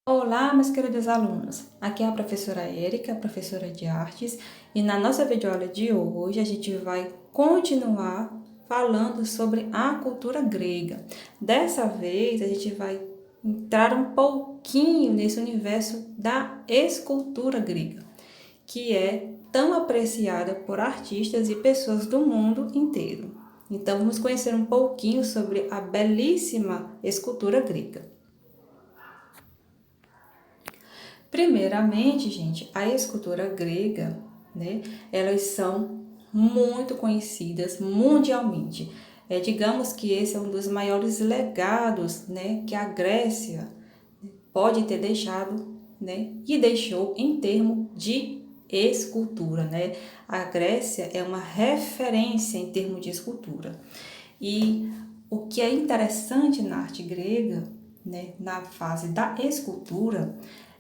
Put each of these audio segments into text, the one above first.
Olá, meus queridos alunos. Aqui é a professora Érica, professora de artes, e na nossa videoaula de hoje a gente vai continuar falando sobre a cultura grega. Dessa vez a gente vai entrar um pouquinho nesse universo da escultura grega, que é tão apreciada por artistas e pessoas do mundo inteiro. Então vamos conhecer um pouquinho sobre a belíssima escultura grega. Primeiramente, gente, a escultura grega, né, elas são muito conhecidas mundialmente. Digamos que esse é um dos maiores legados, né, que a Grécia pode ter deixado, né, e deixou em termos de escultura, né? A Grécia é uma referência em termos de escultura. E o que é interessante na arte grega, né, na fase da escultura,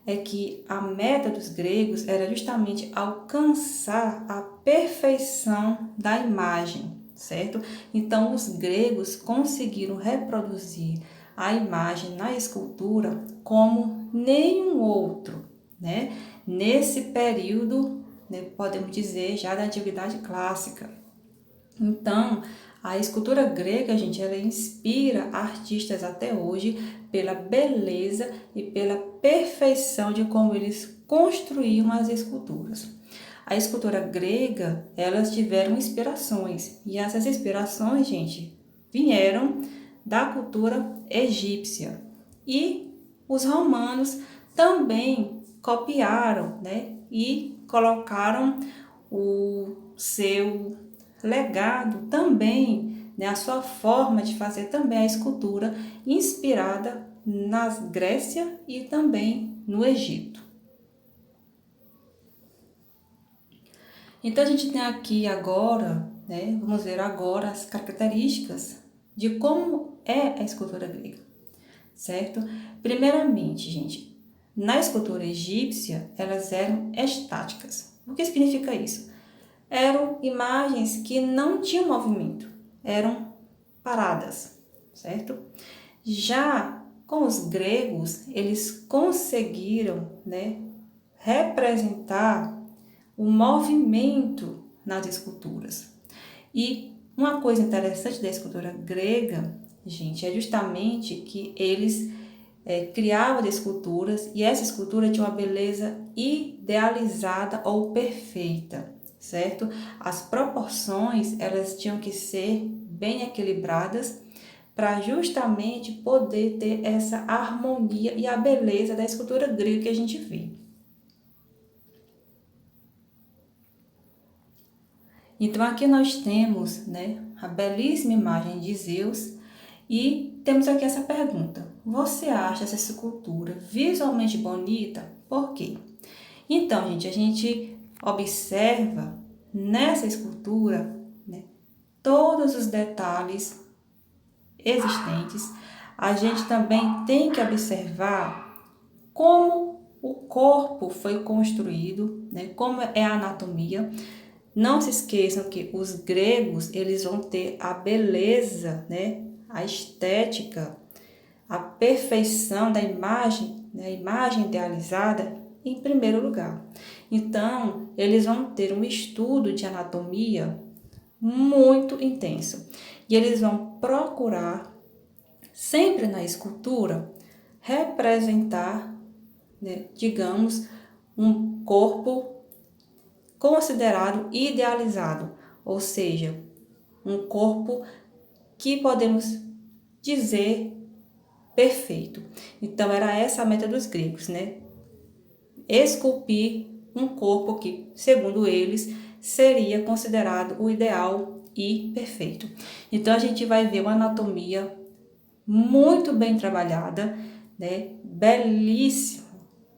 é que a meta dos gregos era justamente alcançar a perfeição da imagem, certo? Então, os gregos conseguiram reproduzir a imagem na escultura como nenhum outro, né? Nesse período, né, podemos dizer, já da Antiguidade Clássica. Então, a escultura grega, gente, ela inspira artistas até hoje pela beleza e pela perfeição de como eles construíam as esculturas. A escultura grega, elas tiveram inspirações, e essas inspirações, gente, vieram da cultura egípcia. E os romanos também copiaram, né, e colocaram o seu legado também, né, a sua forma de fazer também a escultura inspirada na Grécia e também no Egito. Então a gente tem aqui agora, né, vamos ver agora as características de como é a escultura grega, certo? Primeiramente, gente, na escultura egípcia elas eram estáticas. O que significa isso? Eram imagens que não tinham movimento, eram paradas, certo? Já com os gregos, eles conseguiram, né, representar o movimento nas esculturas. E uma coisa interessante da escultura grega, gente, é justamente que eles criavam as esculturas e essa escultura tinha uma beleza idealizada ou perfeita, certo? As proporções, elas tinham que ser bem equilibradas para justamente poder ter essa harmonia e a beleza da escultura grega que a gente vê. Então aqui nós temos, né, a belíssima imagem de Zeus e temos aqui essa pergunta: você acha essa escultura visualmente bonita? Por quê? Então, gente, a gente observa nessa escultura, né, todos os detalhes existentes. A gente também tem que observar como o corpo foi construído, né, como é a anatomia. Não se esqueçam que os gregos, eles vão ter a beleza, né, a estética, a perfeição da imagem, né, a imagem idealizada em primeiro lugar. Então, eles vão ter um estudo de anatomia muito intenso e eles vão procurar, sempre na escultura, representar, né, digamos, um corpo considerado idealizado, ou seja, um corpo que podemos dizer perfeito. Então era essa a meta dos gregos, né? Esculpir um corpo que, segundo eles, seria considerado o ideal e perfeito. Então a gente vai ver uma anatomia muito bem trabalhada, né? Belíssimo,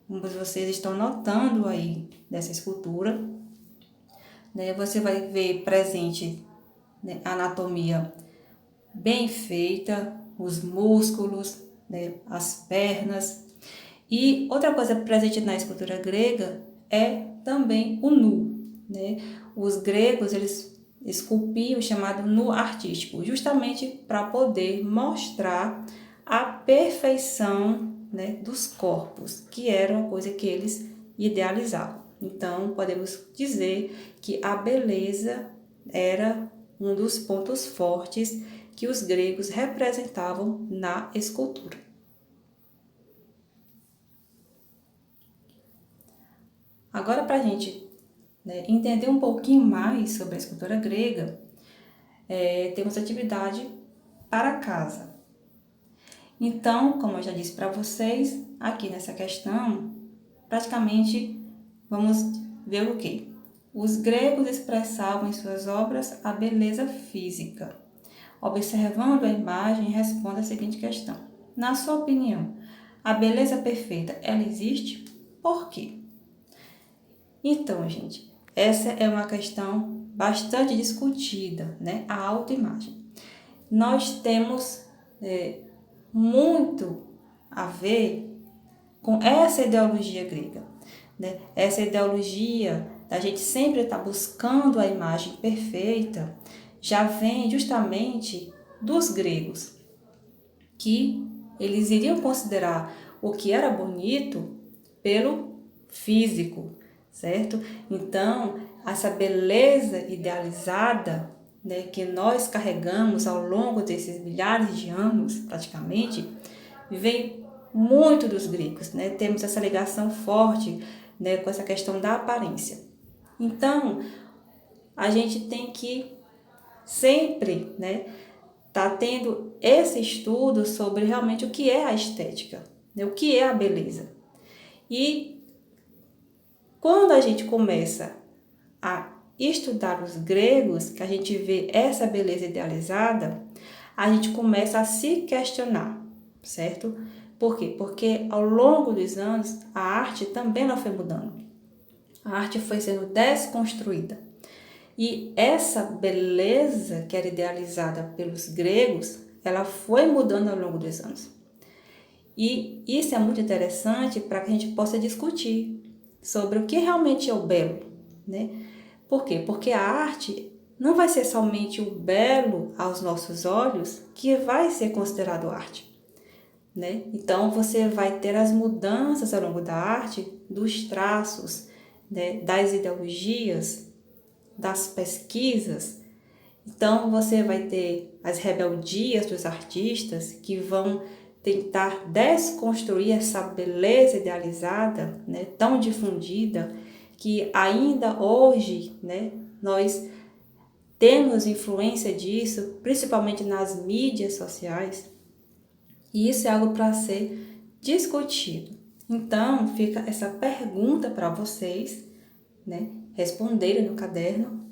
como vocês estão notando aí dessa escultura, né? Você vai ver presente, né, a anatomia bem feita, os músculos, né, as pernas. E outra coisa presente na escultura grega é também o nu, né? Os gregos, eles esculpiam o chamado nu artístico, justamente para poder mostrar a perfeição né, dos corpos, que era uma coisa que eles idealizavam. Então, podemos dizer que a beleza era um dos pontos fortes que os gregos representavam na escultura. Agora, para a gente, né, entender um pouquinho mais sobre a escultura grega, temos atividade para casa. Então, como eu já disse para vocês, aqui nessa questão, praticamente vamos ver o quê? Os gregos expressavam em suas obras a beleza física. Observando a imagem, responda a seguinte questão. Na sua opinião, a beleza perfeita, ela existe? Por quê? Então, gente, essa é uma questão bastante discutida, né? A autoimagem. Nós temos muito a ver com essa ideologia grega, né? Essa ideologia da gente sempre estar buscando a imagem perfeita já vem justamente dos gregos, que eles iriam considerar o que era bonito pelo físico, certo? Então, essa beleza idealizada, né, que nós carregamos ao longo desses milhares de anos, praticamente, vem muito dos gregos, né? Temos essa ligação forte, né, com essa questão da aparência. Então, a gente tem que sempre, né, tá tendo esse estudo sobre realmente o que é a estética, né, o que é a beleza. E quando a gente começa a estudar os gregos, que a gente vê essa beleza idealizada, a gente começa a se questionar, certo? Por quê? Porque ao longo dos anos a arte também não foi mudando. A arte foi sendo desconstruída. E essa beleza que era idealizada pelos gregos, ela foi mudando ao longo dos anos. E isso é muito interessante para que a gente possa discutir sobre o que realmente é o belo, né? Por quê? Porque a arte não vai ser somente o belo aos nossos olhos que vai ser considerado arte, né? Então você vai ter as mudanças ao longo da arte, dos traços, né? Das ideologias, das pesquisas. Então você vai ter as rebeldias dos artistas que vão tentar desconstruir essa beleza idealizada, né, tão difundida, que ainda hoje, né, nós temos influência disso, principalmente nas mídias sociais, e isso é algo para ser discutido. Então, fica essa pergunta para vocês, né, responderem no caderno,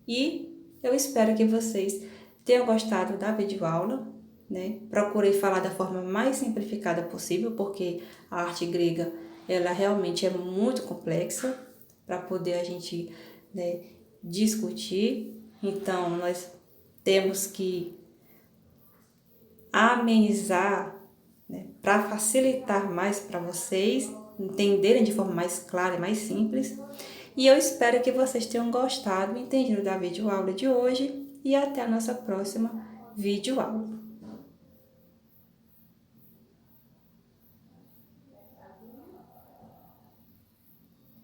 e eu espero que vocês tenham gostado da videoaula, né? Procurei falar da forma mais simplificada possível, porque a arte grega, ela realmente é muito complexa para poder a gente, né, discutir. Então, nós temos que amenizar, né, para facilitar mais para vocês entenderem de forma mais clara e mais simples. E eu espero que vocês tenham gostado e entendido da videoaula de hoje, e até a nossa próxima videoaula.